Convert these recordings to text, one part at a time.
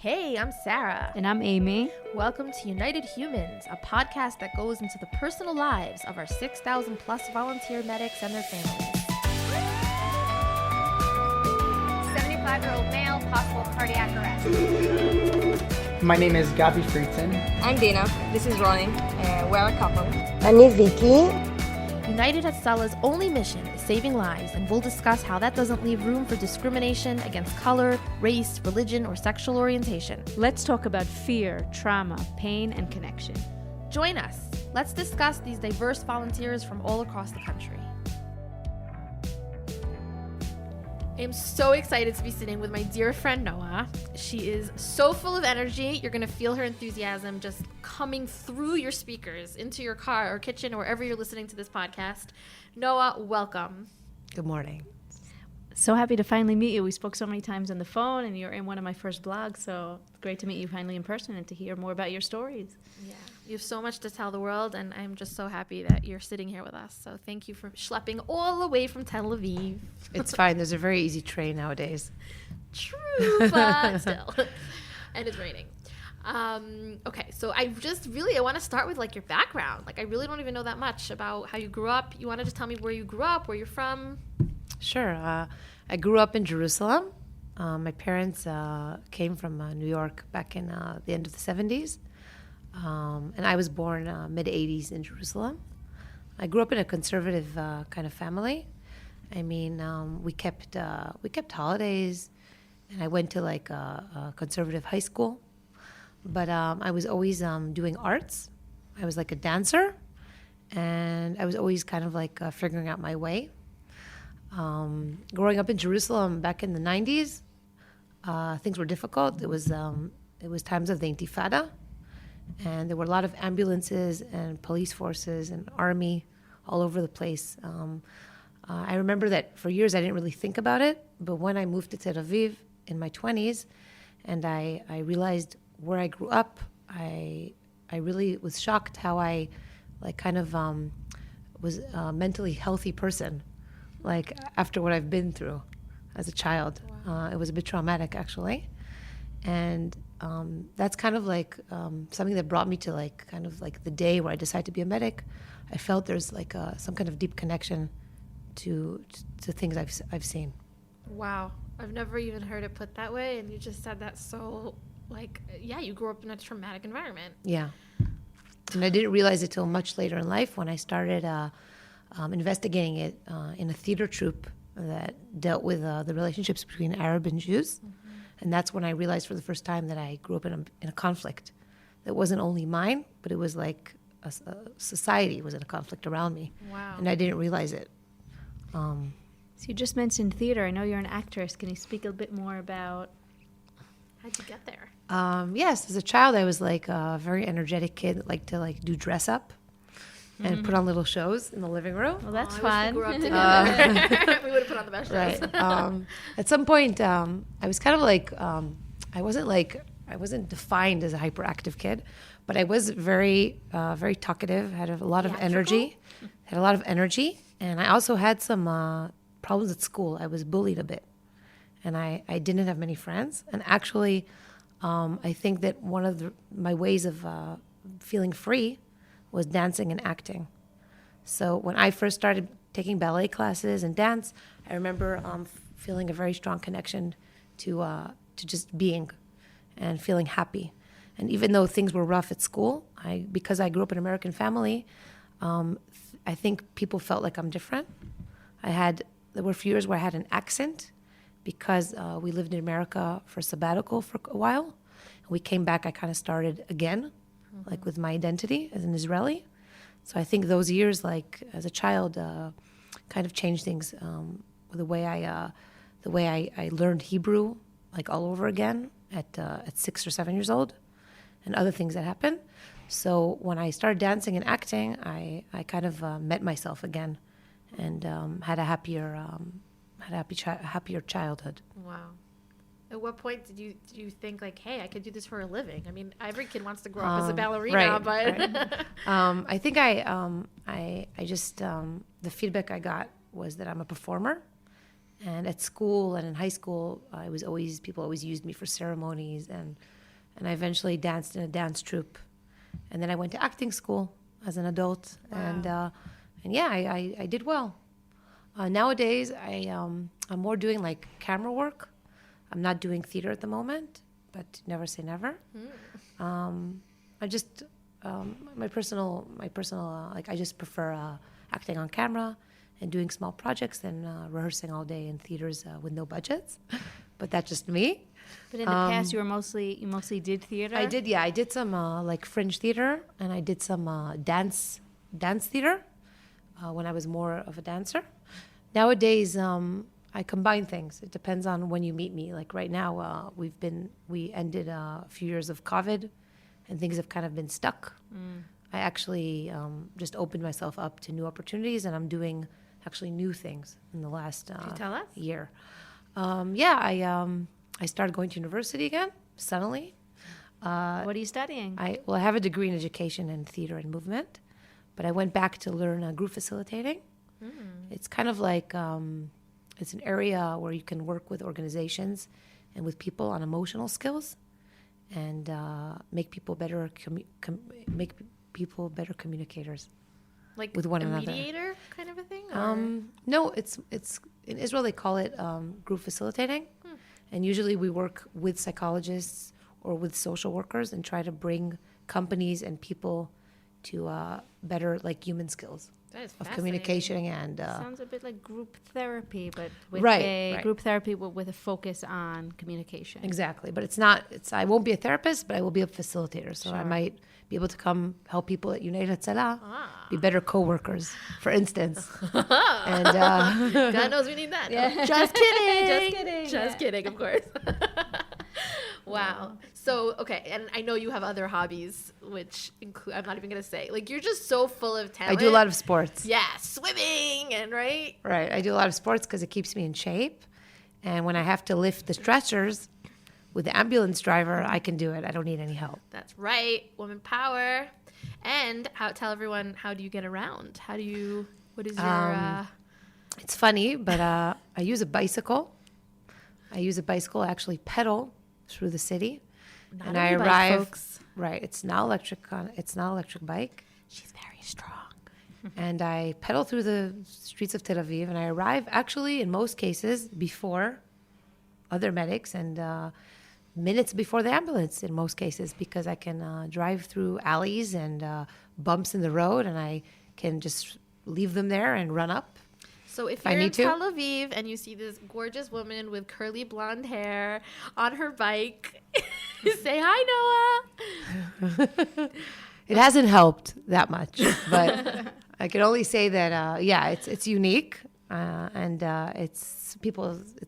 Hey, I'm Sarah. And I'm Amy. Welcome to United Humans, a podcast that goes into the personal lives of our 6,000 plus volunteer medics and their families. 75-year-old male, possible cardiac arrest. My name is Gabi Friedson. I'm Dina. This is Ronnie. We're a couple. I'm Vicky. United Hatsalah's only mission is saving lives, and we'll discuss how that doesn't leave room for discrimination against color, race, religion, or sexual orientation. Let's talk about fear, trauma, pain, and connection. Join us. Let's discuss these diverse volunteers from all across the country. I'm so excited to be sitting with my dear friend Noa. She is so full of energy. You're going to feel her enthusiasm just coming through your speakers into your car or kitchen or wherever you're listening to this podcast. Noa, welcome. Good morning. So happy to finally meet you. We spoke so many times on the phone, and you're in one of my first blogs, so it's great to meet you finally in person and to hear more about your stories. Yeah, you have so much to tell the world, and I'm just so happy that you're sitting here with us. So thank you for schlepping all the way from Tel Aviv. It's fine. There's a very easy train nowadays. True, but still. And it's raining. Okay, so I want to start with like your background. Like I really don't even know that much about how you grew up. You want to just tell me where you grew up, where you're from? Sure. I grew up in Jerusalem. My parents came from New York back in the end of the 70s. And I was born mid-80s in Jerusalem. I grew up in a conservative kind of family. I mean, we kept holidays, and I went to like a conservative high school. But I was always doing arts. I was like a dancer, and I was always kind of like figuring out my way. Growing up in Jerusalem back in the 90s, things were difficult. It was times of the Intifada, and there were a lot of ambulances and police forces and army all over the place. I remember that for years I didn't really think about it, but when I moved to Tel Aviv in my 20s, and I realized where I grew up, I really was shocked how I like kind of was a mentally healthy person. Like after what I've been through as a child. Wow. It was a bit traumatic actually. And that's kind of like something that brought me to like kind of like the day where I decided to be a medic. I felt there's like some kind of deep connection to things I've seen. Wow. I've never even heard it put that way, and you just said that so like, yeah, you grew up in a traumatic environment. Yeah. And I didn't realize it till much later in life when I started investigating it in a theater troupe that dealt with the relationships between Arab and Jews. Mm-hmm. And that's when I realized for the first time that I grew up in a conflict that wasn't only mine, but it was like a society was in a conflict around me. Wow. And I didn't realize it. So you just mentioned theater. I know you're an actress. Can you speak a bit more about... How'd you get there? Yes, as a child, I was like a very energetic kid that liked to like do dress up and put on little shows in the living room. Well, that's fun. We grew up together. We would have put on the best shows. Right. At some point, I was kind of like, I wasn't defined as a hyperactive kid, but I was very, very talkative, had a lot of energy, and I also had some problems at school. I was bullied a bit, and I didn't have many friends. And actually, I think that one of my ways of feeling free was dancing and acting. So when I first started taking ballet classes and dance, I remember feeling a very strong connection to just being and feeling happy. And even though things were rough at school, because I grew up in an American family, I think people felt like I'm different. There were a few years where I had an accent because we lived in America for sabbatical for a while. And we came back, I kind of started again, like with my identity as an Israeli. So I think those years, like as a child, kind of changed things. The way I learned Hebrew, like all over again at 6 or 7 years old, and other things that happened. So when I started dancing and acting, I kind of met myself again, and had a happier childhood. Wow. At what point did you think like, hey, I could do this for a living? I mean, every kid wants to grow up as a ballerina, right, but right. I think I just the feedback I got was that I'm a performer, And at school and in high school, people always used me for ceremonies, and I eventually danced in a dance troupe. And then I went to acting school as an adult, Wow. and yeah, I did well. Nowadays, I'm more doing like camera work. I'm not doing theater at the moment, but never say never. I just my personal like I just prefer acting on camera and doing small projects than rehearsing all day in theaters with no budgets. But that's just me. But in the past, you mostly did theater. I did, yeah. I did some like fringe theater, and I did some dance theater when I was more of a dancer. Nowadays, I combine things. It depends on when you meet me. Like right now, we ended a few years of COVID, and things have kind of been stuck. I actually just opened myself up to new opportunities, and I'm doing actually new things in the last Can you tell us? year. I started going to university again suddenly. What are you studying? I have a degree in education and theater and movement, but I went back to learn group facilitating. It's kind of like it's an area where you can work with organizations and with people on emotional skills, and make people better communicators. Like With one a another. mediator kind of a thing? Or? No, it's in Israel they call it group facilitating, and usually we work with psychologists or with social workers and try to bring companies and people to better like human skills That is of fascinating. communication and Sounds a bit like group therapy, but with Right. group therapy with a focus on communication. exactly. But it's not. I won't be a therapist, but I will be a facilitator. So I Sure. might be able to come help people at United Tzala be better co-workers, for instance. And God knows we need that. Yeah. Just kidding. Just kidding. Just Yeah. kidding, of course. Wow. So, okay, and I know you have other hobbies, which include, I'm not even going to say. Like, you're just so full of I talent. do a lot of sports. Yeah, swimming and, right? Right. I do a lot of sports because it keeps me in shape. And when I have to lift the stretchers with the ambulance driver, I can do it. I don't need any help. That's right. Woman power. And tell everyone, how do you get around? What is your... It's funny, but I use a bicycle. I actually pedal through the city. Not And an I e-bike, arrive... folks. Right. It's not electric bike. She's very strong. And I pedal through the streets of Tel Aviv, and I arrive actually in most cases before other medics and minutes before the ambulance in most cases, because I can drive through alleys and bumps in the road, and I can just leave them there and run up. So if I you're in need to. Tel Aviv and you see this gorgeous woman with curly blonde hair on her bike, say hi, Noah. It hasn't helped that much, but I can only say that it's unique, and it's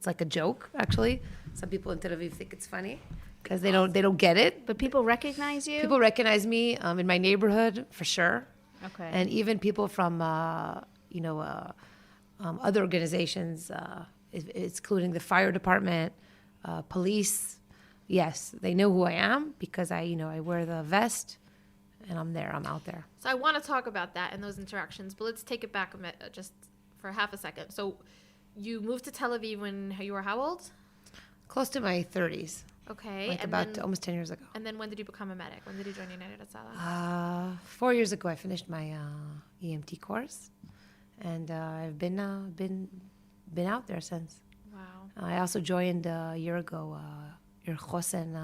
like a joke actually. Some people in Tel Aviv think it's funny because they don't get it. But people recognize you? People recognize me in my neighborhood for sure, Okay. and even people from other organizations, including the fire department, police. Yes, they know who I am because I wear the vest, and I'm out there. So I want to talk about that and those interactions, but let's take it back just for half a second. So you moved to Tel Aviv when you were how old? Close to my 30s, Okay. like and about then, almost 10 years ago. and then when did you become a medic? When did you join United Tzala? 4 years ago, I finished my EMT course, and I've been out there since. Wow. I also joined a year ago your Chosen.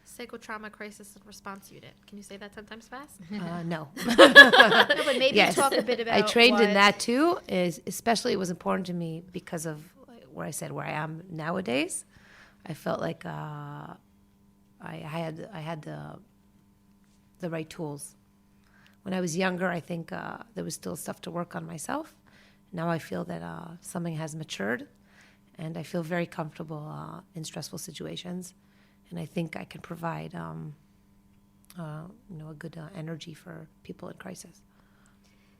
Psychotrauma Crisis and Response Unit. Can you say that 10 times fast? No. No, but maybe Yes. talk a bit about I trained in what- that too. Especially it was important to me because of where I am nowadays. I felt like I had the right tools. When I was younger, I think there was still stuff to work on myself. Now I feel that something has matured, and I feel very comfortable in stressful situations, and I think I can provide a good energy for people in crisis.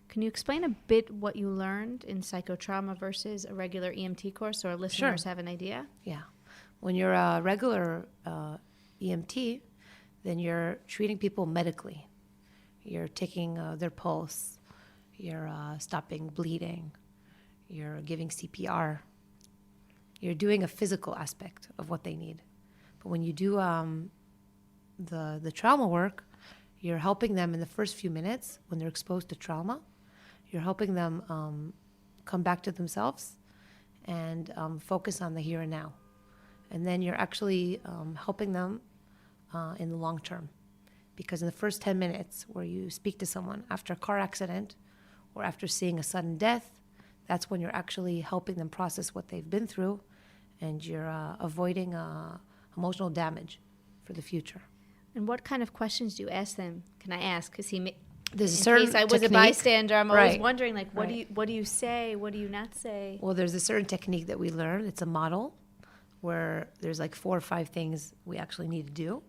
Can you explain a bit what you learned in psychotrauma versus a regular EMT course, so our listeners have an idea? Yeah. When you're a regular EMT, then you're treating people medically. You're taking their pulse. You're stopping bleeding. You're giving CPR. you're doing a physical aspect of what they need. But when you do the trauma work, you're helping them in the first few minutes when they're exposed to trauma. You're helping them come back to themselves and focus on the here and now. And then you're actually helping them in the long term. Because in the first 10 minutes where you speak to someone after a car accident or after seeing a sudden death, that's when you're actually helping them process what they've been through, and you're avoiding emotional damage for the future. And what kind of questions do you ask them? Can I ask? Because There's a in certain case I was a technique. bystander, I'm always Right. wondering, like, what Right. do you say? What do you not say? Well, there's a certain technique that we learn. It's a model where there's like 4 or 5 things we actually need to do.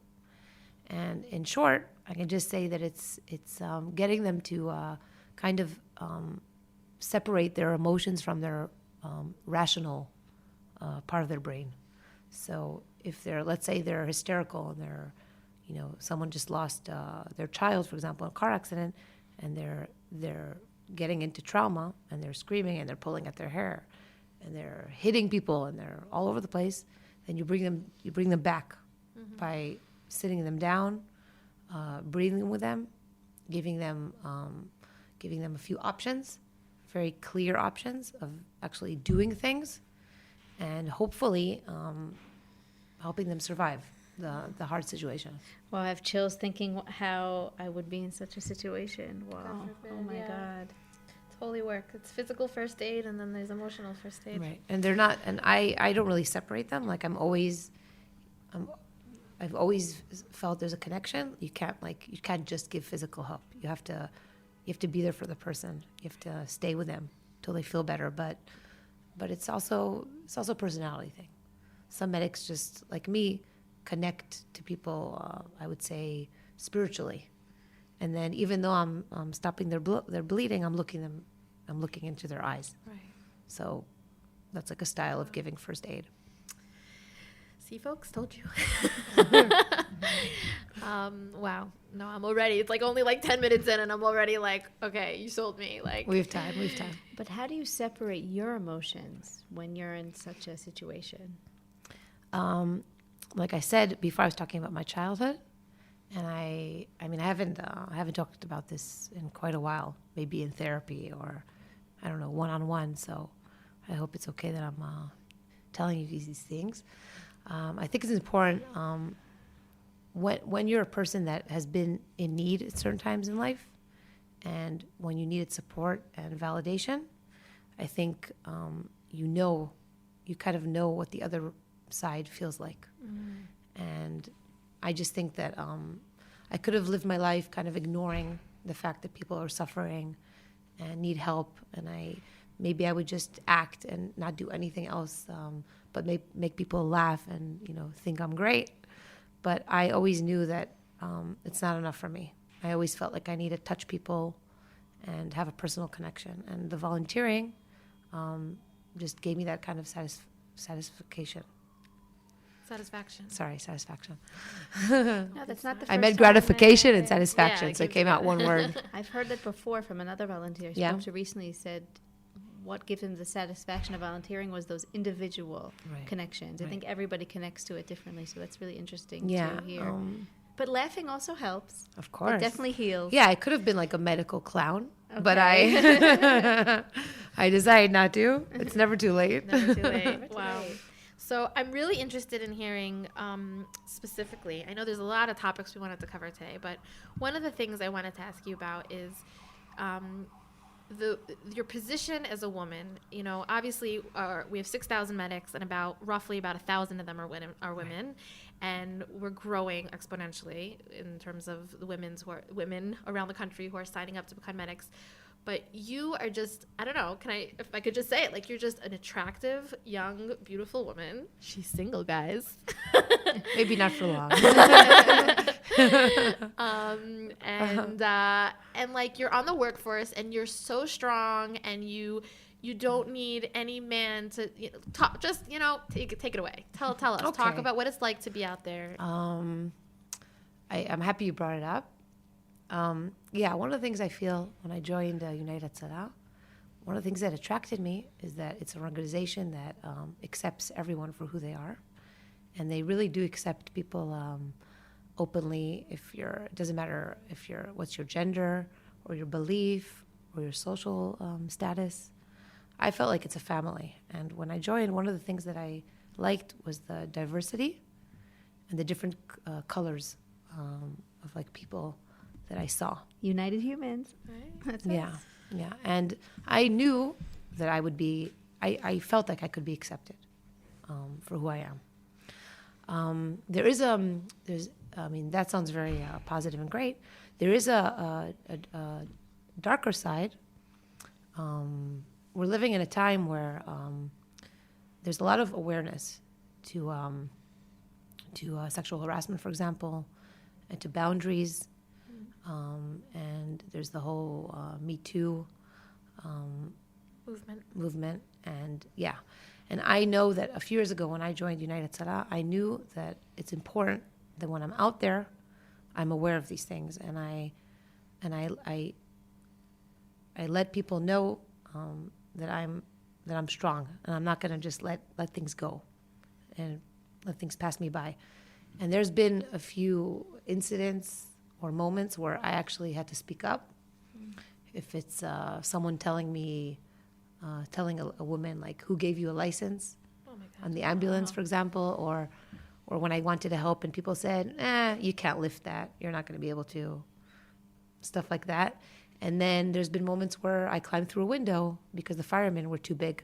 And in short, I can just say that it's getting them to kind of separate their emotions from their rational part of their brain. So if let's say they're hysterical and someone just lost their child, for example, in a car accident, and they're getting into trauma and they're screaming and they're pulling at their hair and they're hitting people and they're all over the place, then you bring them back by sitting them down, breathing with them, giving them a few options, very clear options of actually doing things, and hopefully helping them survive the hard situation. Well, I have chills thinking how I would be in such a situation. Wow. Oh, my God. Totally work. It's physical first aid, and then there's emotional first aid. Right, and they're not, and I don't really separate them. Like I've always felt there's a connection. You can't just give physical help. You have to be there for the person. You have to stay with them till they feel better. But it's also a personality thing. Some medics, just like me, connect to people. I would say spiritually, and then even though I'm stopping their bleeding, I'm looking into their eyes. Right. So that's like a style of giving first aid. See, folks, told you. Wow. No, I'm already. It's like only like 10 minutes in, and I'm already like, okay, you sold me. Like We have time. But how do you separate your emotions when you're in such a situation? Like I said before, I was talking about my childhood, and I haven't talked about this in quite a while. Maybe in therapy or I don't know, one-on-one. So I hope it's okay that I'm telling you these things. I think it's important when you're a person that has been in need at certain times in life, and when you needed support and validation, I think you kind of know what the other side feels like. And I just think that I could have lived my life kind of ignoring the fact that people are suffering and need help, and maybe I would just act and not do anything else, but make people laugh and think I'm great. But I always knew that it's not enough for me. I always felt like I need to touch people and have a personal connection, and the volunteering just gave me that kind of satisfaction. Sorry, satisfaction. No, that's not the first I meant time gratification and satisfaction, Yeah, so it came out one word. I've heard that before from another volunteer. I Yeah. spoke to recently. Said what gives him the satisfaction of volunteering was those individual Right. connections. I Right. think everybody connects to it differently, so that's really interesting Yeah, to hear. But laughing also helps. of course. It definitely heals. Yeah, I could have been like a medical clown, but I I decided not to. It's never too late. Never too late. Wow. So I'm really interested in hearing specifically, I know there's a lot of topics we wanted to cover today, but one of the things I wanted to ask you about is your position as a woman. Obviously we have 6,000 medics, and roughly about 1,000 of them are women, and we're growing exponentially in terms of the women around the country who are signing up to become medics. But you are just, I don't know, if I could just say it, like you're just an attractive, young, beautiful woman. She's single, guys. Maybe not for long. And like you're on the workforce, and you're so strong, and you don't need any man to talk. Just take it away. Tell us. Okay. Talk about what it's like to be out there. I'm happy you brought it up. One of the things I feel when I joined Humanitarian Mission one of the things that attracted me is that it's an organization that accepts everyone for who they are. And they really do accept people openly. It doesn't matter what's your gender or your belief or your social status. I felt like it's a family. And when I joined, one of the things that I liked was the diversity and the different colors of like people that I saw. United Humans. Right? That's Yeah, us. yeah. And I knew that I felt like I could be accepted for who I am. That sounds very positive and great. There is a darker side. We're living in a time where there's a lot of awareness to sexual harassment, for example, and to boundaries. And there's the whole Me Too movement. And yeah. And I know that a few years ago when I joined United Salah, I knew that it's important that when I'm out there, I'm aware of these things. And I let people know that I'm strong, and I'm not going to just let things go and let things pass me by. And there's been a few incidents or moments where I actually had to speak up. If it's someone telling a woman, like, who gave you a license on the ambulance, for example, or when I wanted to help and people said, you can't lift that, you're not going to be able to, stuff like that. And then there's been moments where I climbed through a window because the firemen were too big,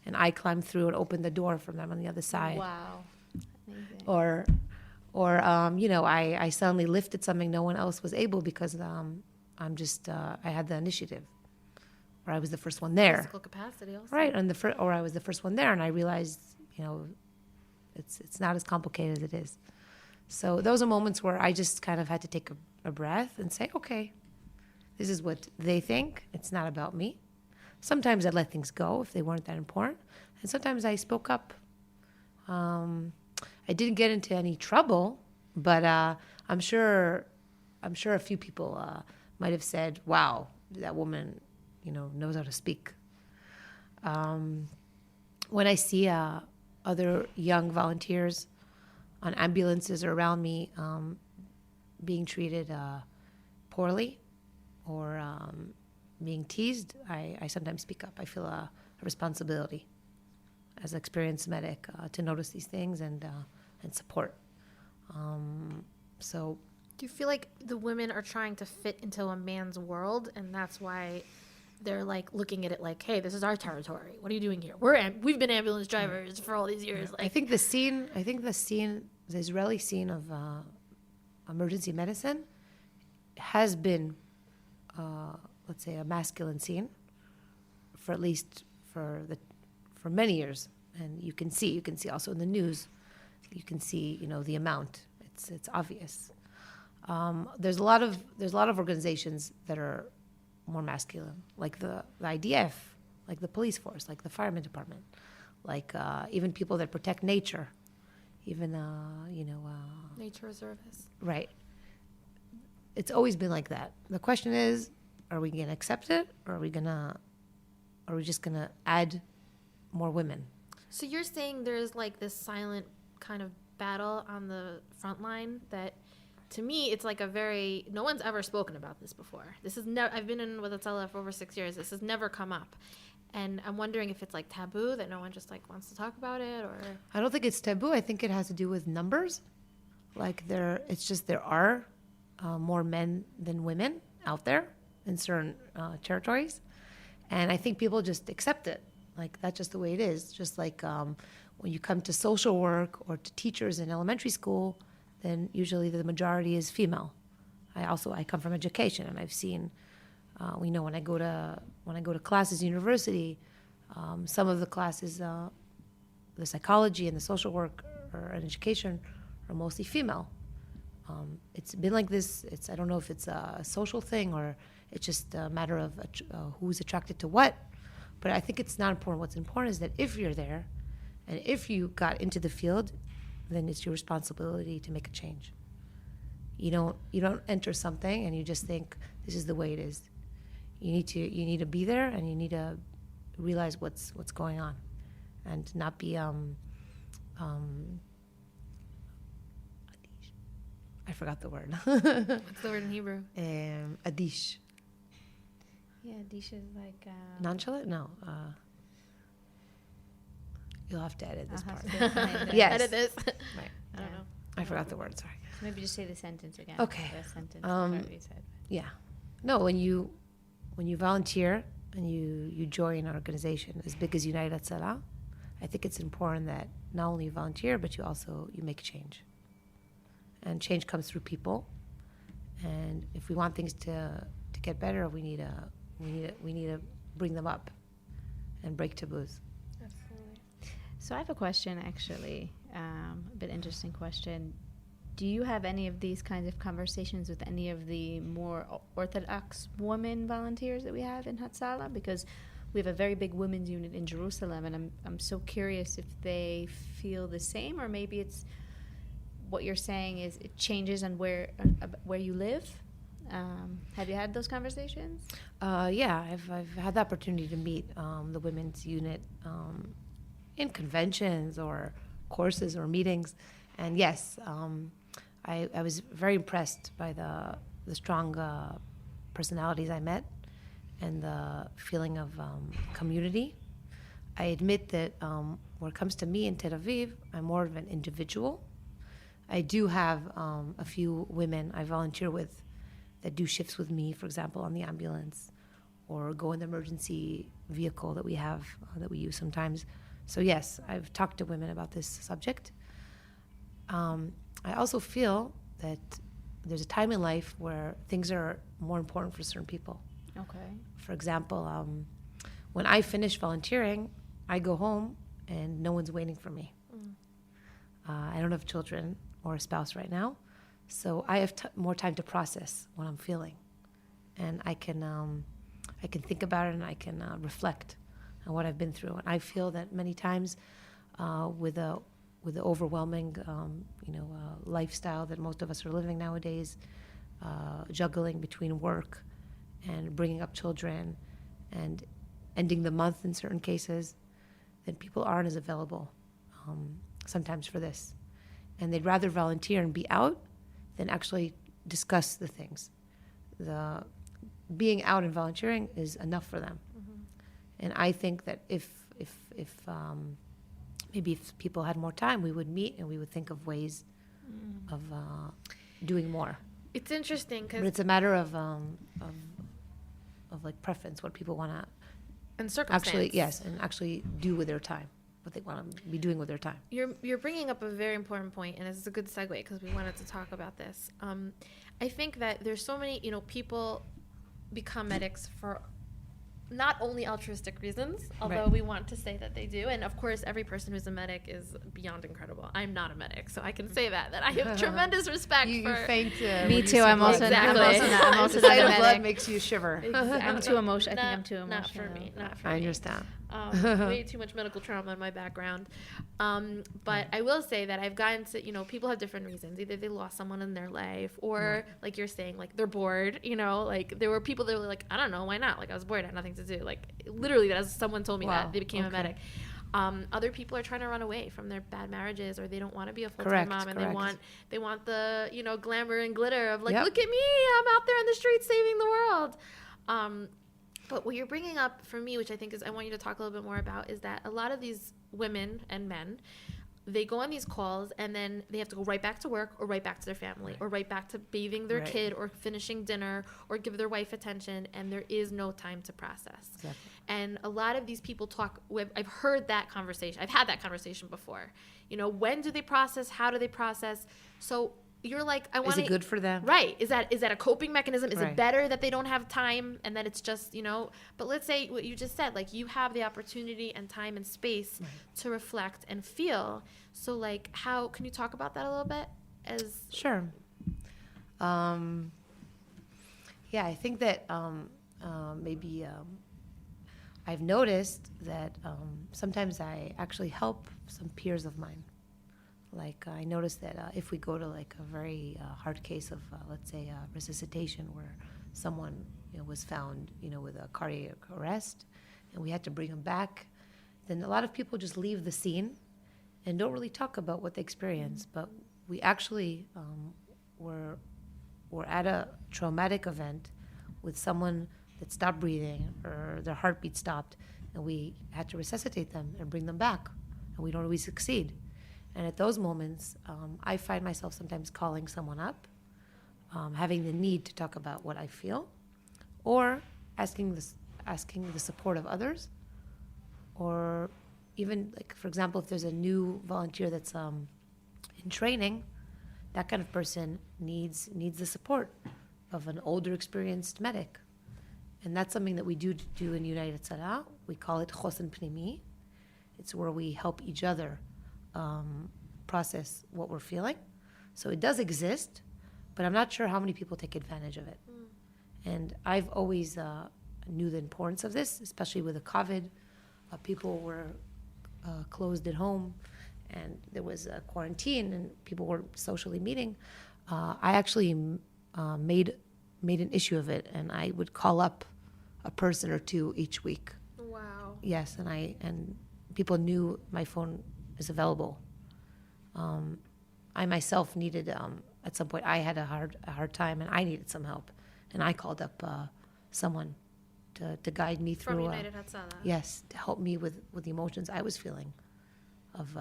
and I climbed through and opened the door from them on the other side. Wow. Amazing. Or I suddenly lifted something no one else was able because I had the initiative, or I was the first one there. Physical capacity also. Right, or I was the first one there, and I realized, it's not as complicated as it is. So those are moments where I just kind of had to take a breath and say, okay, this is what they think. It's not about me. Sometimes I let things go if they weren't that important, and sometimes I spoke up. I didn't get into any trouble, but I'm sure a few people might have said, "Wow, that woman, knows how to speak." When I see other young volunteers on ambulances or around me being treated poorly or being teased, I sometimes speak up. I feel a responsibility as an experienced medic to notice these things and support. So, do you feel like the women are trying to fit into a man's world, and that's why they're like looking at it like, "Hey, this is our territory. What are you doing here? We've been ambulance drivers for all these years." Like, I think the Israeli scene of emergency medicine has been, let's say, a masculine scene for many years, and you can see also in the news, you can see the amount. It's obvious. There's a lot of organizations that are more masculine, like the IDF, like the police force, like the fireman department, like even people that protect nature, even nature reservists. Right. It's always been like that. The question is, are we going to accept it, or are we just gonna add more women? So you're saying there's like this silent kind of battle on the front line that, to me, it's like no one's ever spoken about this before. This is I've been in with Atala for over 6 years. This has never come up. And I'm wondering if it's like taboo that no one just like wants to talk about it, or... I don't think it's taboo. I think it has to do with numbers. Like there are more men than women out there in certain territories. And I think people just accept it. Like, that's just the way it is. Just like when you come to social work or to teachers in elementary school, then usually the majority is female. I come from education, and I've seen, when I go to classes, university, some of the classes, the psychology and the social work or education are mostly female. It's been like this. I don't know if it's a social thing or it's just a matter of who's attracted to what. But I think it's not important. What's important is that if you're there and if you got into the field, then it's your responsibility to make a change. You don't enter something and you just think this is the way it is. You need to be there, and you need to realize what's going on, and not be I forgot the word. What's the word in Hebrew? Adish. Yeah, Disha is like... Nonchalant? No. You'll have to edit this I'll part. have to find it. Yes. Edit this. Right. I don't know. I forgot the word. Sorry. So maybe just say the sentence again. Okay. The sentence Um, part you said. Yeah. No, when you volunteer and you join an organization as big as United Salant, I think it's important that not only you volunteer, but you make change. And change comes through people. And if we want things to get better, we need to bring them up and break taboos. Absolutely. So I have a question, actually, a bit interesting question. Do you have any of these kinds of conversations with any of the more Orthodox women volunteers that we have in Hatzalah? Because we have a very big women's unit in Jerusalem, and I'm so curious if they feel the same, or maybe it's what you're saying is it changes on where you live. Have you had those conversations? Yeah, I've had the opportunity to meet the women's unit in conventions or courses or meetings, and yes, I was very impressed by the strong personalities I met and the feeling of community. I admit that when it comes to me in Tel Aviv, I'm more of an individual. I do have a few women I volunteer with that do shifts with me, for example, on the ambulance, or go in the emergency vehicle that we have, that we use sometimes. So yes, I've talked to women about this subject. I also feel that there's a time in life where things are more important for certain people. Okay. For example, when I finish volunteering, I go home and no one's waiting for me. I don't have children or a spouse right now, so I have more time to process what I'm feeling, and I can think about it, and I can reflect on what I've been through. And I feel that many times, with the overwhelming lifestyle that most of us are living nowadays, juggling between work and bringing up children and ending the month in certain cases, then people aren't as available sometimes for this. And they'd rather volunteer and be out than actually discuss the things. The being out and volunteering is enough for them. And I think that if maybe if people had more time, we would meet and we would think of ways of doing more. It's interesting But because it's a matter of like preference, what people want to and circumstance. actually do with their time, what they want to be doing with their time. You're bringing up a very important point, and this is a good segue because we wanted to talk about this. I think that there's so many, people become medics for not only altruistic reasons, although Right. we want to say that they do. And of course, every person who's a medic is beyond incredible. I'm not a medic, so I can say that I have tremendous respect for. faint. Me too. I'm also Exactly. I'm also The not sight a of blood medic. makes you shiver. I'm too emotional. I think I'm too emotional. Not for me. Not for I me. understand. Way too much medical trauma in my background. But I will say that I've gotten to, people have different reasons. Either they lost someone in their life or, like you're saying, like they're bored, like there were people that were like, I don't know, why not? Like I was bored, I had nothing to do. Like literally that as someone told me that they became a medic. Other people are trying to run away from their bad marriages, or they don't want to be a full-time mom, and they want the glamour and glitter of like, look at me, I'm out there in the streets saving the world. But what you're bringing up for me, which I think is I want you to talk a little bit more about, is that a lot of these women and men, they go on these calls and then they have to go right back to work or right back to their family or right back to bathing their kid or finishing dinner or give their wife attention, and there is no time to process. Exactly. And a lot of these people talk, I've heard that conversation. I've had that conversation before. When do they process? How do they process? So you're like, I want to. Is it good for them? Right. Is that a coping mechanism? Is Right. it better that they don't have time and that it's just, but let's say what you just said, like you have the opportunity and time and space to reflect and feel. So like how, can you talk about that a little bit? Sure. Yeah, I think that maybe I've noticed that sometimes I actually help some peers of mine. Like I noticed that if we go to like a very hard case of, let's say, resuscitation where someone was found, with a cardiac arrest, and we had to bring them back, then a lot of people just leave the scene and don't really talk about what they experienced. But we actually were at a traumatic event with someone that stopped breathing or their heartbeat stopped, and we had to resuscitate them and bring them back, and we don't always succeed. And at those moments, I find myself sometimes calling someone up, having the need to talk about what I feel, or asking the support of others, or even, like, for example, if there's a new volunteer that's in training, that kind of person needs the support of an older, experienced medic. And that's something that we do in United Salant. We call it Chosen Pnimi. It's where we help each other process what we're feeling. So it does exist, but I'm not sure how many people take advantage of it. And I've always knew the importance of this, especially with the COVID. People were closed at home, and there was a quarantine, and people were socially meeting. I actually made an issue of it, and I would call up a person or two each week. Wow. Yes, and people knew my phone is available. I myself needed, at some point, I had a hard time, and I needed some help, and I called up someone to guide me through. From United Hatzalah. Yes, to help me with the emotions I was feeling, of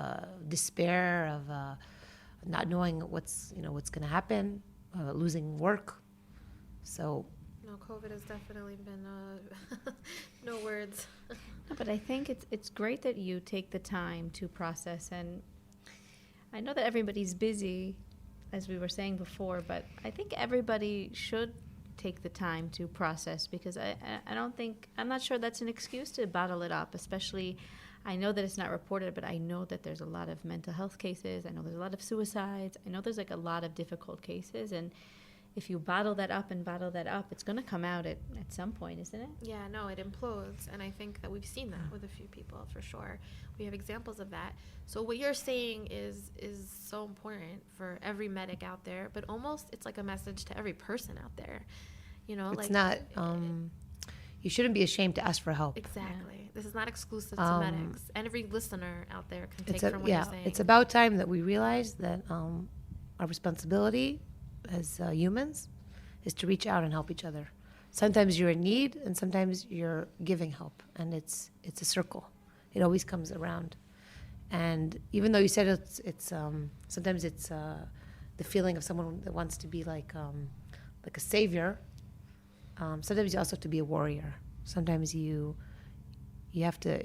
despair, of not knowing what's going to happen, losing work. So. No, COVID has definitely been no words. No, but I think it's great that you take the time to process, and I know that everybody's busy, as we were saying before, but I think everybody should take the time to process, because I'm not sure that's an excuse to bottle it up, especially, I know that it's not reported, but I know that there's a lot of mental health cases. I know there's a lot of suicides. I know there's like a lot of difficult cases, and if you bottle that up, it's going to come out at some point, isn't it? Yeah, no, it implodes. And I think that we've seen that with a few people, for sure. We have examples of that. So what you're saying is so important for every medic out there, but almost it's like a message to every person out there. It's not, you shouldn't be ashamed to ask for help. Exactly. Yeah. This is not exclusive to medics. And every listener out there can take from what you're saying. It's about time that we realize that our responsibility as humans is to reach out and help each other. Sometimes you're in need, and sometimes you're giving help, and it's a circle. It always comes around. And even though you said it's sometimes it's the feeling of someone that wants to be like a savior. Sometimes you also have to be a warrior. Sometimes you have to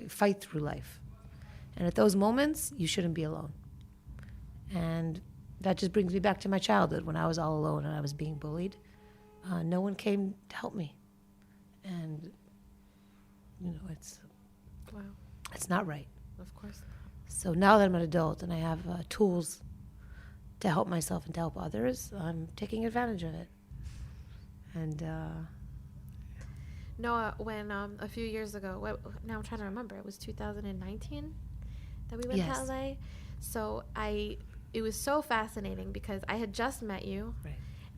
fight through life, and at those moments you shouldn't be alone. And that just brings me back to my childhood when I was all alone and I was being bullied. No one came to help me, and it's not right. Of course. So now that I'm an adult and I have tools to help myself and to help others, I'm taking advantage of it. And Noah, when a few years ago, now I'm trying to remember, it was 2019 that we went to LA. So it was so fascinating because I had just met you, right.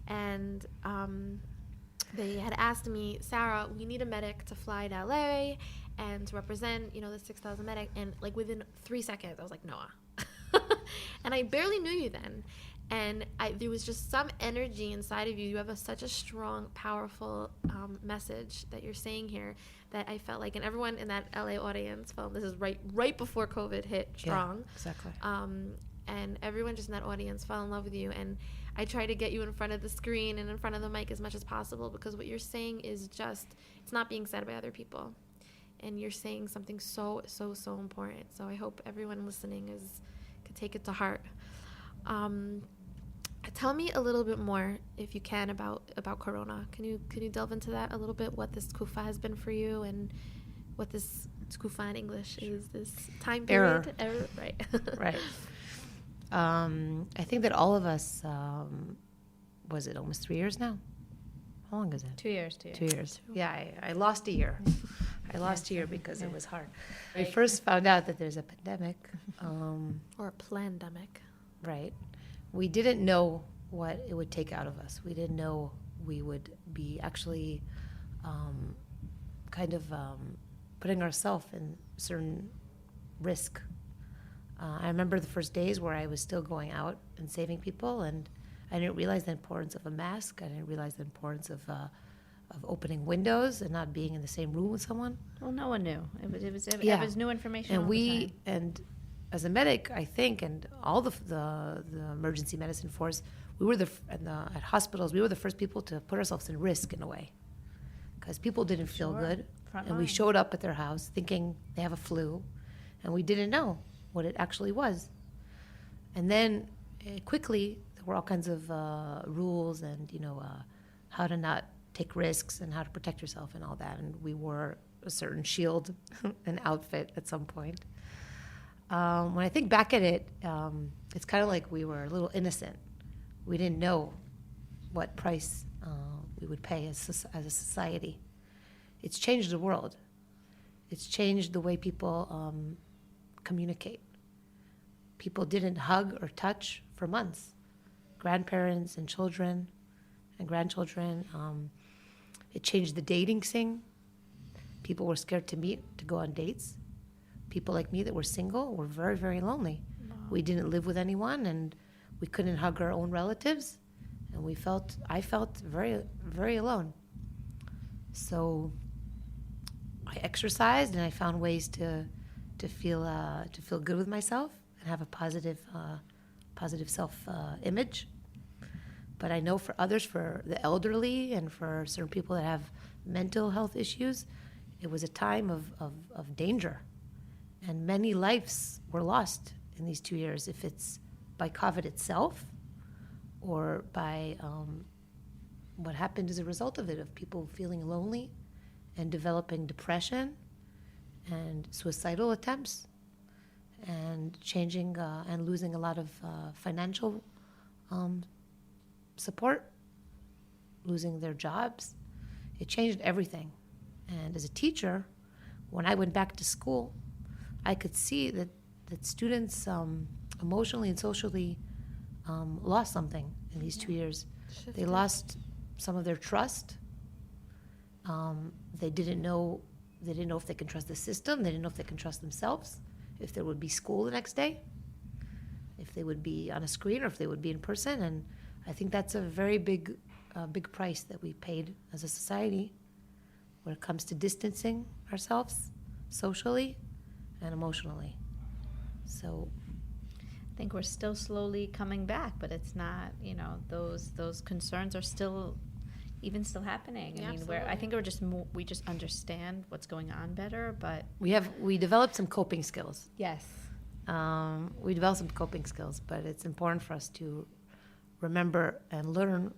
And they had asked me, Sarah, we need a medic to fly to LA and to represent, the 6,000 medic. And like within 3 seconds, I was like, Noah. And I barely knew you then. And there was just some energy inside of you. You have such a strong, powerful message that you're saying here that I felt like, and everyone in that LA audience felt, this is right before COVID hit strong. Yeah, exactly. And everyone just in that audience fell in love with you. And I try to get you in front of the screen and in front of the mic as much as possible, because what you're saying is just, it's not being said by other people. And you're saying something so, so, so important. So I hope everyone listening could take it to heart. Tell me a little bit more, if you can, about Corona. Can you delve into that a little bit? What this tkufa has been for you, and what this tkufa in English is, this time period? Error, right? Right. I think that all of us, was it almost 3 years now? How long is it? 2 years. 2 years. Yeah, I lost a year. I lost a year because it was hard. Right. We first found out that there's a pandemic. Or a plandemic. Right. We didn't know what it would take out of us. We didn't know we would be actually kind of putting ourselves in certain risk. I remember the first days where I was still going out and saving people, and I didn't realize the importance of a mask. I didn't realize the importance of opening windows and not being in the same room with someone. Well, no one knew. It was new information. And all the time. and as a medic, I think, and all the emergency medicine force, we were at hospitals, we were the first people to put ourselves in risk in a way, because people didn't feel good, and we showed up at their house thinking they have a flu, and we didn't know what it actually was. And then quickly there were all kinds of rules and how to not take risks and how to protect yourself and all that, and we wore a certain shield and outfit at some point. When I think back at it, it's kind of like we were a little innocent. We didn't know what price we would pay as a society. It's changed the world. It's changed the way people communicate. People didn't hug or touch for months. Grandparents and children and grandchildren. It changed the dating scene. People were scared to meet, to go on dates. People like me that were single were very, very lonely. Wow. We didn't live with anyone, and we couldn't hug our own relatives, and I felt very, very alone. So I exercised, and I found ways to feel good with myself and have a positive self image. But I know for others, for the elderly and for certain people that have mental health issues, it was a time of danger. And many lives were lost in these 2 years, if it's by COVID itself or by what happened as a result of it, of people feeling lonely and developing depression and suicidal attempts and changing and losing a lot of financial support, losing their jobs. It changed everything. And as a teacher, when I went back to school, I could see that students emotionally and socially lost something in these 2 years. They lost some of their trust. They didn't know if they can trust the system. They didn't know if they can trust themselves, if there would be school the next day, if they would be on a screen or if they would be in person. And I think that's a very big price that we paid as a society when it comes to distancing ourselves socially and emotionally. So I think we're still slowly coming back, but it's not, those concerns are still happening. Yeah, I think we just understand what's going on better, but we developed some coping skills. Yes. We developed some coping skills, but it's important for us to remember and learn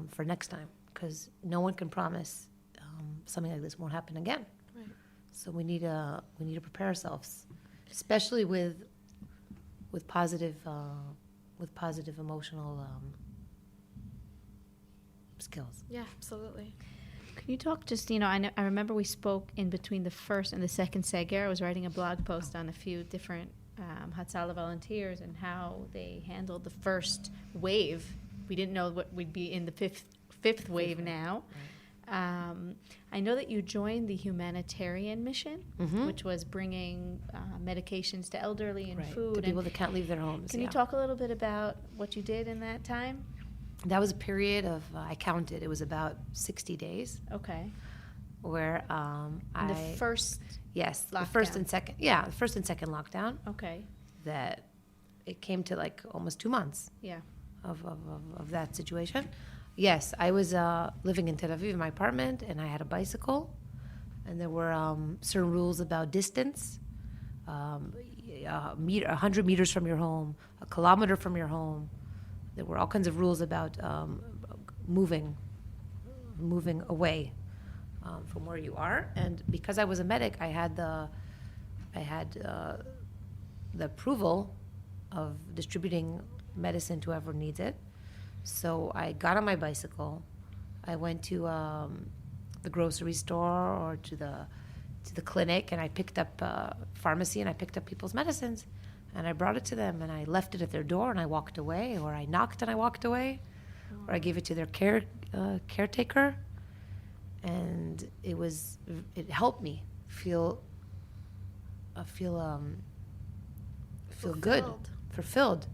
for next time, because no one can promise something like this won't happen again. Right. So we need to prepare ourselves, especially with positive emotional skills. Yeah, absolutely. Can you talk just, I remember we spoke in between the first and the second Seger. I was writing a blog post on a few different Hatzalah volunteers and how they handled the first wave. We didn't know what we'd be in the fifth wave now. Right. I know that you joined the Humanitarian Mission, which was bringing medications to elderly and food. To people that can't leave their homes. Can you talk a little bit about what you did in that time? That was a period of, I counted, it was about 60 days. Okay. Where the first Yes, lockdown. the first and second lockdown. Okay. That it came to like almost 2 months. Yeah. Of that situation. Yes, I was living in Tel Aviv in my apartment, and I had a bicycle, and there were certain rules about distance. 100 meters from your home, a kilometer from your home. There were all kinds of rules about moving away from where you are. And because I was a medic, I had the approval of distributing medicine to whoever needs it. So I got on my bicycle. I went to the grocery store or to the clinic, and I picked up pharmacy, and I picked up people's medicines, and I brought it to them, and I left it at their door, and I walked away, or I knocked and I walked away, or I gave it to their caretaker. and it helped me feel good, fulfilled,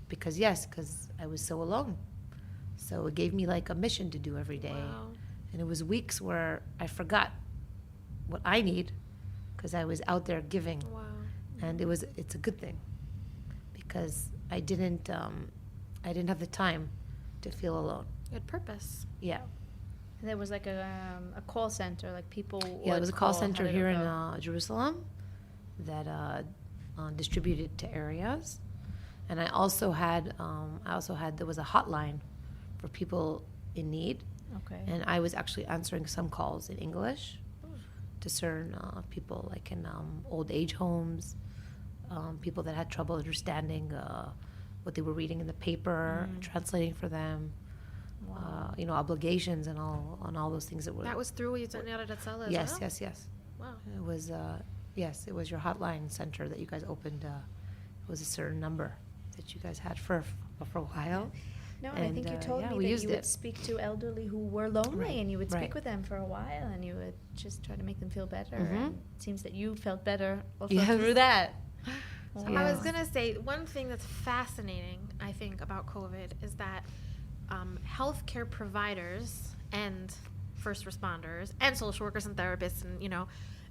because I was so alone. So it gave me like a mission to do every day. Wow. And it was weeks where I forgot what I need because I was out there giving. Wow. And it's a good thing, because I didn't have the time to feel alone. Good purpose. Yeah. And there was like a call center, like people. Yeah, there was a call how center did it here go? in Jerusalem that distributed to areas, and I also had there was a hotline for people in need, Okay. and I was actually answering some calls in English to certain people, like in old age homes, people that had trouble understanding what they were reading in the paper, translating for them. Wow. Obligations and all those things that were. That was through Humanitarian Mission as Yes, well? yes. Wow. It was it was your hotline center that you guys opened. It was a certain number that you guys had for a while. No, and I think you told me we that used you would it. speak to elderly who were lonely, Right, and you would speak right. with them for a while, and you would just try to make them feel better. Mhm. And it seems that you felt better also Yes. through that. So Yeah. I was going to say, one thing that's fascinating, I think, about COVID is that healthcare providers and first responders and social workers and therapists and,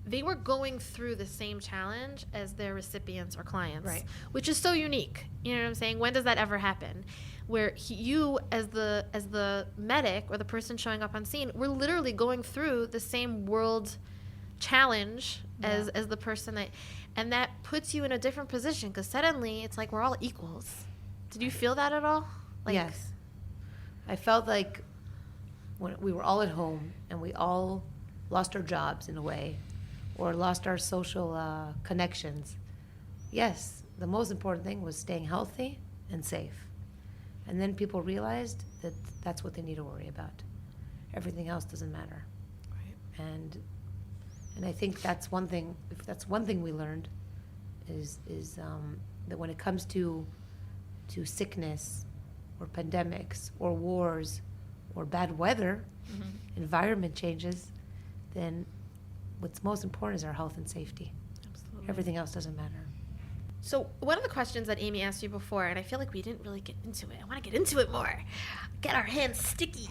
they were going through the same challenge as their recipients or clients, Right. which is so unique. You know what I'm saying? When does that ever happen? Where you, as the medic or the person showing up on scene, we're literally going through the same world challenge as the person and that puts you in a different position, because suddenly it's like we're all equals. Did you feel that at all? Yes. I felt like when we were all at home and we all lost our jobs in a way, or lost our social connections. Yes, the most important thing was staying healthy and safe. And then people realized that that's what they need to worry about. Everything else doesn't matter. Right. And I think that's one thing. If that's one thing we learned, is that when it comes to sickness, or pandemics, or wars, or bad weather, environment changes, then what's most important is our health and safety. Absolutely. Everything else doesn't matter. So one of the questions that Amy asked you before, and I feel like we didn't really get into it. I want to get into it more. Get our hands sticky.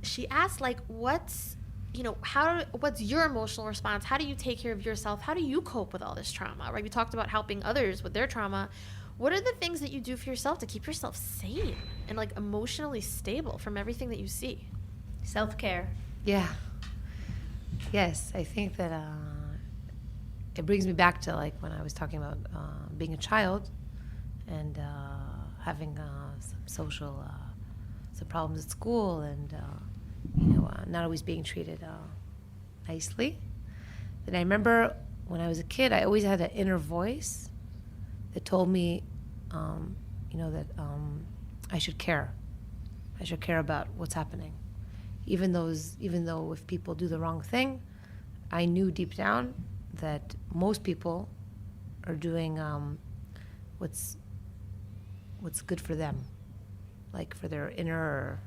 She asked, what's your emotional response? How do you take care of yourself? How do you cope with all this trauma? Right? We talked about helping others with their trauma. What are the things that you do for yourself to keep yourself sane and emotionally stable from everything that you see? Self-care. Yeah. Yes, I think that it brings me back to when I was talking about being a child and having some social some problems at school, and not always being treated nicely. And I remember when I was a kid, I always had an inner voice that told me, that I should care. I should care about what's happening. Even though if people do the wrong thing, I knew deep down that most people are doing what's good for them, like for their inner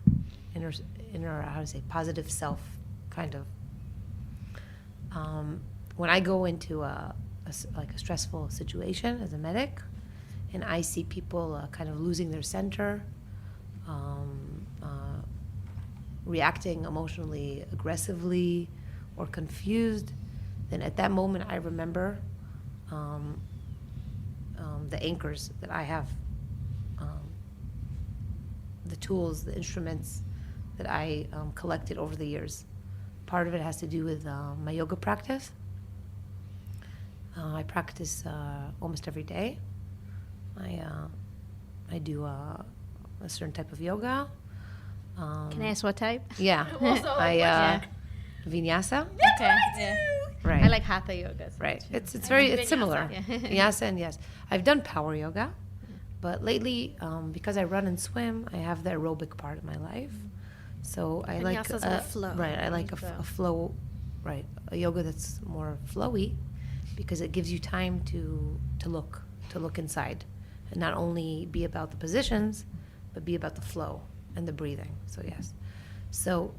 positive self, kind of. When I go into a stressful situation as a medic, and I see people kind of losing their center, reacting emotionally aggressively or confused, then at that moment I remember the anchors that I have, the tools, the instruments that I collected over the years. Part of it has to do with my yoga practice. I practice almost every day. I do a certain type of yoga. Can I ask what type? Yeah. Yeah. Vinyasa. Okay. Yeah. Right. I like hatha yoga. Right. It's similar. Yeah. Vinyasa, and yes, I've done power yoga, but lately, because I run and swim, I have the aerobic part of my life. So I like Vinyasa's more flow. Right. I like a flow. Right. A yoga that's more flowy, because it gives you time to look inside, and not only be about the positions, but be about the flow and the breathing. So yes. So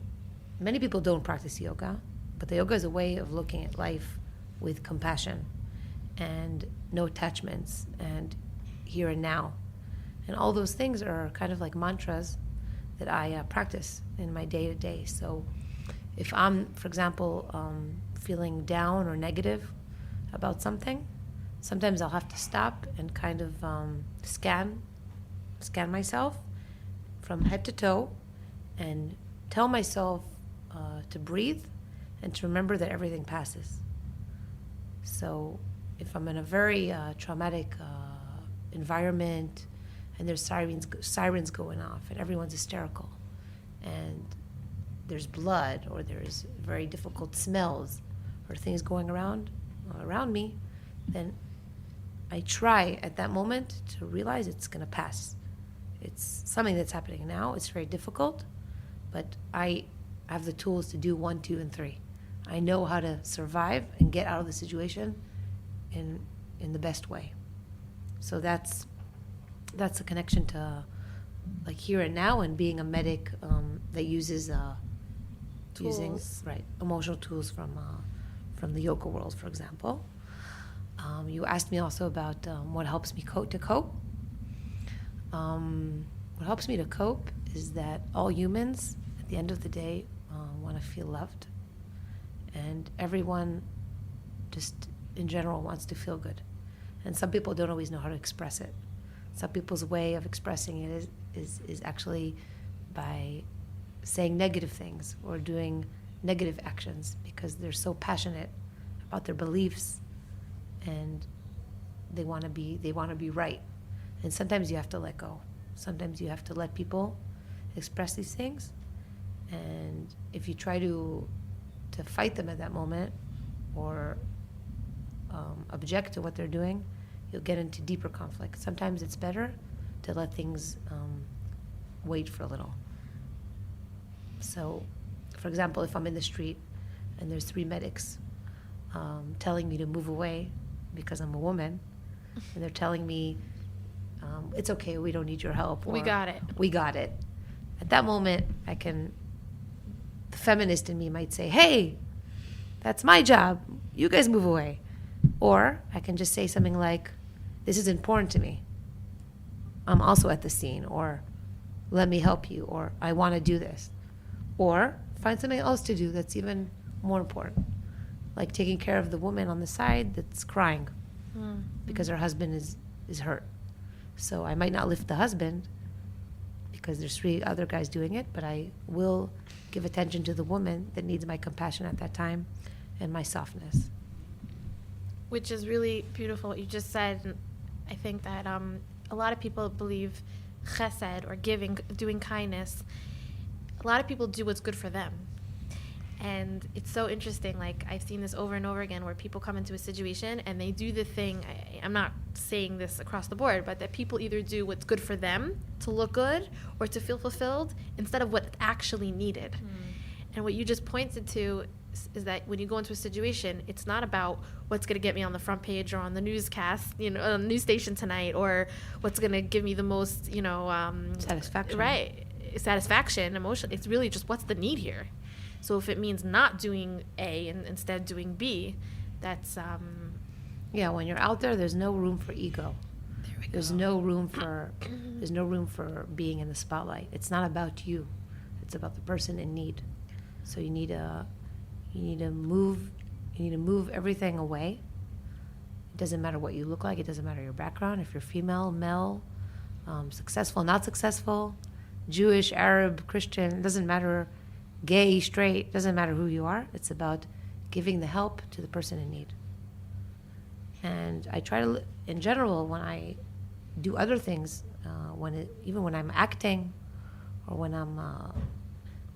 many people don't practice yoga, but the yoga is a way of looking at life with compassion and no attachments and here and now. And all those things are kind of like mantras that I practice in my day-to-day. So if I'm, for example, feeling down or negative about something, sometimes I'll have to stop and kind of scan myself from head to toe and tell myself to breathe and to remember that everything passes. So if I'm in a very traumatic environment and there's sirens going off and everyone's hysterical and there's blood or there's very difficult smells or things going around me, then I try at that moment to realize it's going to pass. It's something that's happening now. It's very difficult, but I have the tools to do 1, 2, and 3. I know how to survive and get out of the situation in the best way. So that's a connection to like here and now and being a medic that uses emotional tools from the yoga world, for example. You asked me also about what helps me to cope. What helps me to cope is that all humans, at the end of the day, want to feel loved. And everyone, just in general, wants to feel good. And some people don't always know how to express it. Some people's way of expressing it is actually by saying negative things or doing negative actions because they're so passionate about their beliefs and they want to be right. And sometimes you have to let go. Sometimes you have to let people express these things. And if you try to fight them at that moment or object to what they're doing, you'll get into deeper conflict. Sometimes it's better to let things wait for a little. So, for example, if I'm in the street and there's 3 medics telling me to move away because I'm a woman, and they're telling me, it's okay, we don't need your help. Or, we got it. We got it. At that moment, the feminist in me might say, hey, that's my job. You guys move away. Or I can just say something like, this is important to me. I'm also at the scene. Or let me help you. Or I want to do this. Or find something else to do that's even more important. Like taking care of the woman on the side that's crying because her husband is hurt. So I might not lift the husband because there's 3 other guys doing it, but I will give attention to the woman that needs my compassion at that time and my softness. Which is really beautiful what you just said. And I think that a lot of people believe chesed or giving, doing kindness. A lot of people do what's good for them. And it's so interesting, like I've seen this over and over again where people come into a situation and they do the thing, I'm not saying this across the board, but that people either do what's good for them to look good or to feel fulfilled instead of what's actually needed. And what you just pointed to is that when you go into a situation, it's not about what's going to get me on the front page or on the newscast, on the news station tonight, or what's going to give me the most, satisfaction. Right. Satisfaction, emotion. It's really just what's the need here. So if it means not doing A and instead doing B, that's when you're out there, there's no room for ego. There's no room for being in the spotlight. It's not about you. It's about the person in need. So you need to move everything away. It doesn't matter what you look like. It doesn't matter your background. If you're female, male, successful, not successful, Jewish, Arab, Christian, it doesn't matter. Gay, straight, doesn't matter who you are. It's about giving the help to the person in need. And I try to, in general, when I do other things, even when I'm acting or when I'm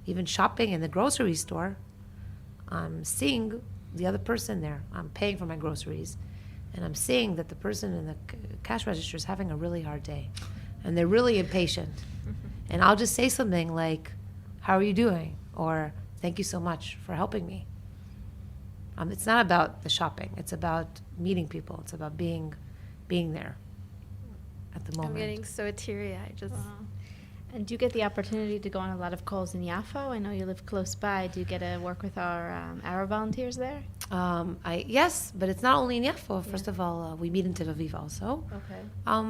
even shopping in the grocery store, I'm seeing the other person there. I'm paying for my groceries, and I'm seeing that the person in the cash register is having a really hard day, and they're really impatient. And I'll just say something like, how are you doing? Or thank you so much for helping me. It's not about the shopping. It's about meeting people. It's about being there at the moment. I'm getting so teary-eyed. And do you get the opportunity to go on a lot of calls in Yaffo? I know you live close by. Do you get to work with our Arab volunteers there? Yes, but it's not only in Yaffo. First of all, we meet in Tel Aviv also. Okay.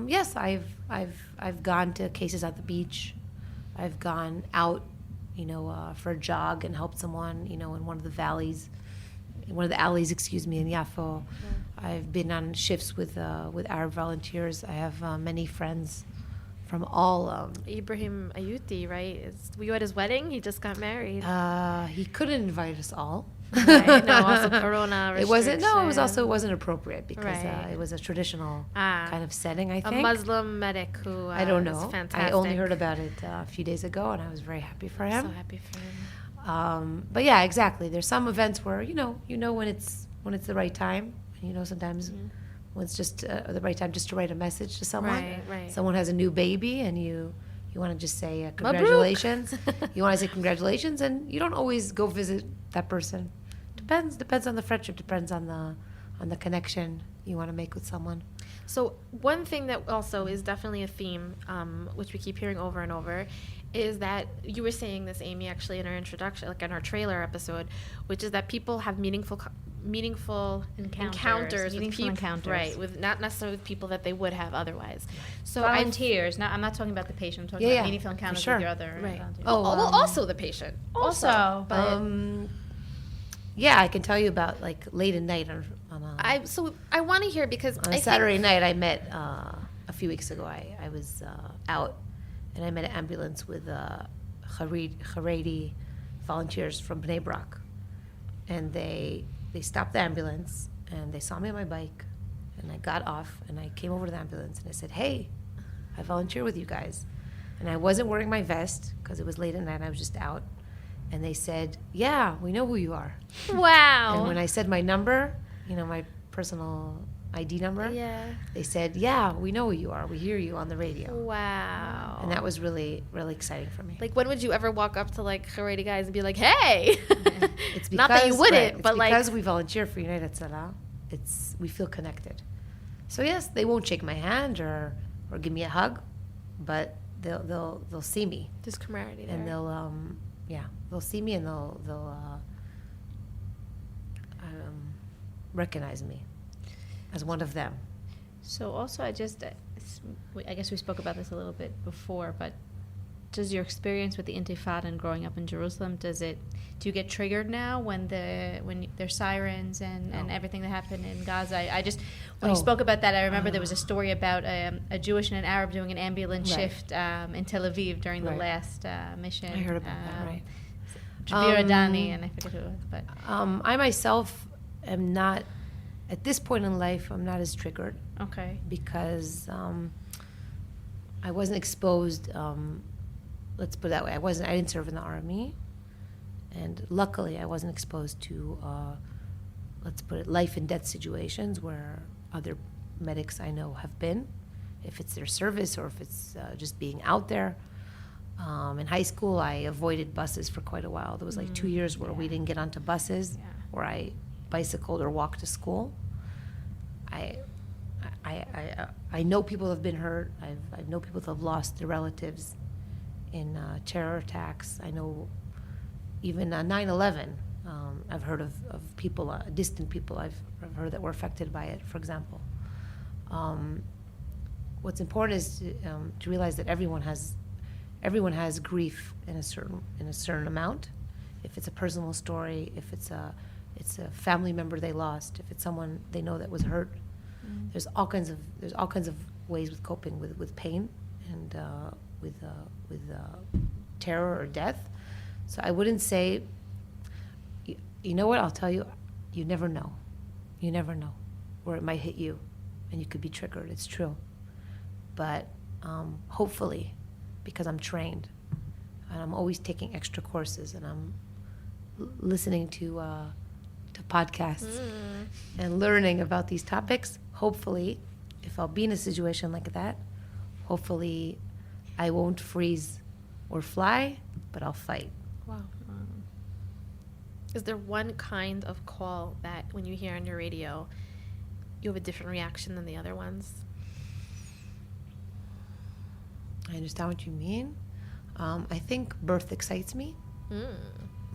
Yes, I've gone to cases at the beach. I've gone out, for a jog and helped someone, in one of the alleys, in Yaffo. I've been on shifts with Arab volunteers. I have many friends from all. Ibrahim Ayuti, right? Were you at his wedding? He just got married. He couldn't invite us all. Right. No, also Corona restrictions. It wasn't appropriate because Right. It was a traditional kind of setting, I A think. Muslim medic who I don't know. was fantastic. I only heard about it a few days ago, and I was very happy for him. So happy for him. But yeah, exactly. There's some events where when it's the right time. And, sometimes when it's just the right time just to write a message to someone. Right. Someone has a new baby, and you want to just say congratulations. You want to say congratulations, and you don't always go visit that person. Depends on the friendship. Depends on the connection you want to make with someone. So one thing that also is definitely a theme, which we keep hearing over and over, is that you were saying this, Amy, actually in our introduction, like in our trailer episode, which is that people have meaningful encounters with people, right? With not necessarily with people that they would have otherwise. So volunteers. I'm not talking about the patient. I'm talking about meaningful encounters with your other volunteers. Also the patient. But yeah, I can tell you about like late at night on I want to hear because on a Saturday night I met a few weeks ago. I was out and I met an ambulance with Haredi volunteers from Bnei Brak, and they stopped the ambulance and they saw me on my bike, and I got off and I came over to the ambulance and I said, "Hey, I volunteer with you guys," and I wasn't wearing my vest because it was late at night. I was just out. And they said, "Yeah, we know who you are." Wow. And when I said my number, my personal ID number, they said, "Yeah, we know who you are. We hear you on the radio." Wow. And that was really, really exciting for me. Like, when would you ever walk up to like Haredi guys and be like, "Hey"? It's because, not that you wouldn't, right, but like because we volunteer for United Salah, we feel connected. So yes, they won't shake my hand or give me a hug, but they'll see me. There's camaraderie there. And they'll see me and they'll recognize me as one of them. So also, I guess we spoke about this a little bit before, but does your experience with the Intifada and growing up in Jerusalem, do you get triggered now when there's sirens and everything that happened in Gaza? When you spoke about that, I remember there was a story about a Jewish and an Arab doing an ambulance shift in Tel Aviv during the last mission. I heard about that, right. Javira Dani, and I forget who it was. But I myself am not, at this point in life, I'm not as triggered. Okay. Because I wasn't exposed, let's put it that way. I didn't serve in the army. And luckily, I wasn't exposed to, let's put it, life and death situations where other medics I know have been, if it's their service or if it's just being out there. In high school, I avoided buses for quite a while. There was like 2 years where we didn't get onto buses, where I bicycled or walked to school. I know people have been hurt. I know people that have lost their relatives in terror attacks. I know even 9/11. I've heard of people, distant people I've heard that were affected by it, for example. What's important is to realize that everyone has grief in a certain amount. If it's a personal story, if it's a family member they lost, if it's someone they know that was hurt, there's all kinds of ways with coping with pain and with terror or death. So I wouldn't say, you know what, I'll tell you, you never know where it might hit you and you could be triggered. It's true. But hopefully, because I'm trained and I'm always taking extra courses and I'm listening to podcasts and learning about these topics, hopefully, if I'll be in a situation like that, hopefully I won't freeze or fly, but I'll fight. Wow. Is there one kind of call that when you hear on your radio, you have a different reaction than the other ones? I understand what you mean. I think birth excites me.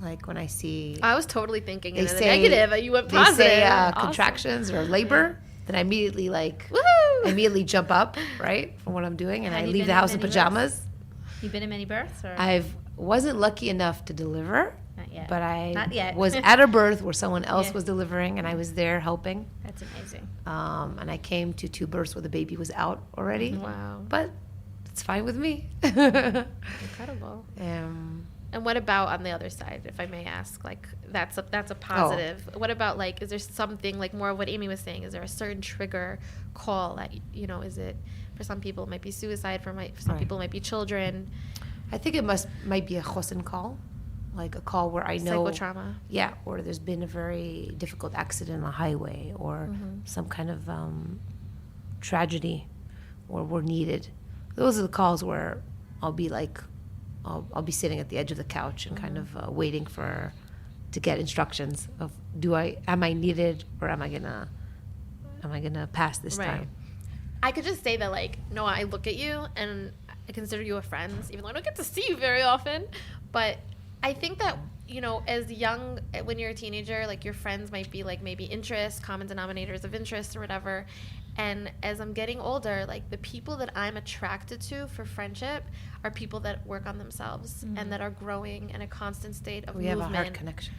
Like when I see... I was totally thinking in the say- negative. You went positive. They say Awesome. contractions or labor, then I immediately Woohoo! I immediately jump up, right, from what I'm doing, and Have I you leave been the in house in many pajamas. You've been in many births? Or? Wasn't lucky enough to deliver, Not yet. but I Not yet. was at a birth where someone else Yeah. was delivering, and I was there helping. That's amazing. And I came to 2 births where the baby was out already. Wow. But it's fine with me. Incredible. um, And what about on the other side, if I may ask? Like, that's a positive. What about, like, is there something, like, more of what Amy was saying? Is there a certain trigger call that, you know, is it, for some people it might be suicide, for some Right. people it might be children. I think it might be a chosen call, like a call where I know... Psychotrauma. Yeah, or there's been a very difficult accident on a highway, or some kind of tragedy, or we're needed. Those are the calls where I'll be like, I'll be sitting at the edge of the couch and kind of waiting to get instructions of am I needed, or am I gonna pass this Right. time? I could just say that, like, Noah, I look at you and I consider you a friend, even though I don't get to see you very often. But I think that, you know, when you're a teenager, like, your friends might be, like, maybe interests, common denominators of interest or whatever. And as I'm getting older, like, the people that I'm attracted to for friendship are people that work on themselves and that are growing in a constant state of We movement. have a heart connection.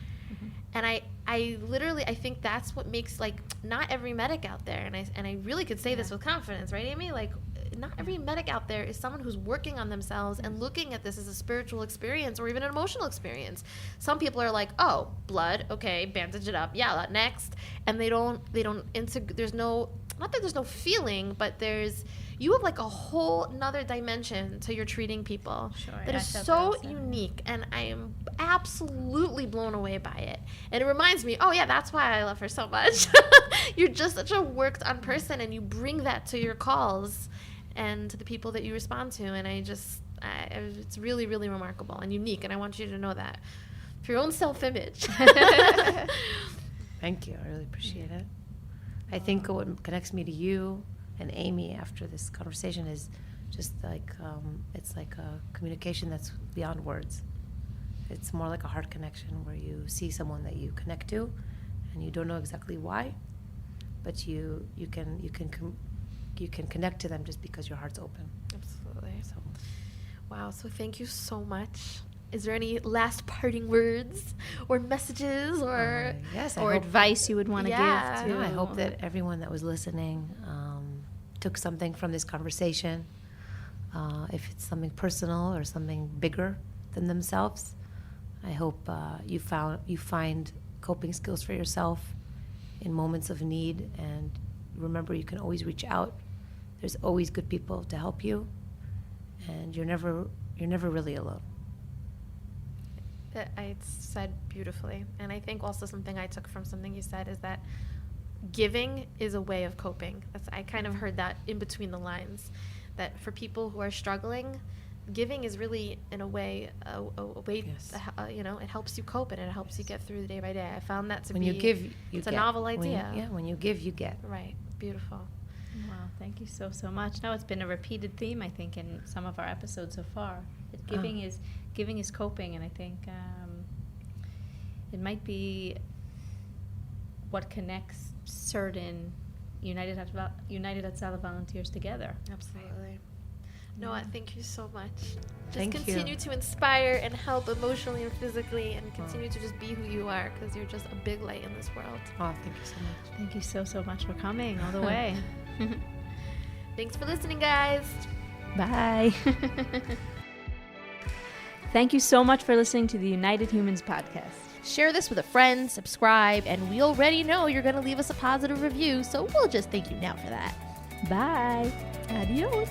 And I literally, I think that's what makes, like, not every medic out there, and I really could say this with confidence, right, Amy? Like, not every medic out there is someone who's working on themselves and looking at this as a spiritual experience or even an emotional experience. Some people are like, oh, blood, okay, bandage it up, yeah, next. And there's no, not that there's no feeling, but you have, like, a whole nother dimension to your treating people Sure, that I is felt so that also. unique, and I am absolutely blown away by it. And it reminds me, oh yeah, that's why I love her so much. You're just such a worked on person, and you bring that to your calls and to the people that you respond to, and it's really, really remarkable and unique, and I want you to know that for your own self-image. Thank you. I really appreciate it. I think what connects me to you and Amy after this conversation is just like, it's like a communication that's beyond words. It's more like a heart connection where you see someone that you connect to and you don't know exactly why, but you can connect to them just because your heart's open. Absolutely. So, wow. So thank you so much. Is there any last parting words or messages or Yes, Or advice you would want to Yeah. give to... I hope that everyone that was listening took something from this conversation. If it's something personal or something bigger than themselves, I hope you find coping skills for yourself in moments of need, and remember you can always reach out. There's always good people to help you, and you're never really alone. I said beautifully. And I think also something I took from something you said is that giving is a way of coping. I kind of heard that in between the lines, that for people who are struggling, giving is really, in a way, a way, Yes. it helps you cope and it helps you get through the day by day. I found that to When be, you give, you it's get. a novel When idea. when you give, you get. Right. Beautiful. Wow, thank you so much. No, it's been a repeated theme, I think, in some of our episodes so far. That giving is coping, and I think it might be what connects certain United Hatzalah volunteers together. Absolutely. Noah, thank you so much. Just Thank you. continue to inspire and help emotionally and physically, and continue to just be who you are, because you're just a big light in this world. Oh, thank you so much. Thank you so much for coming all the way. Thanks for listening, guys. Bye. Thank you so much for listening to the United Humans podcast. Share this with a friend, subscribe, and we already know you're going to leave us a positive review, so we'll just thank you now for that. Bye. Adios.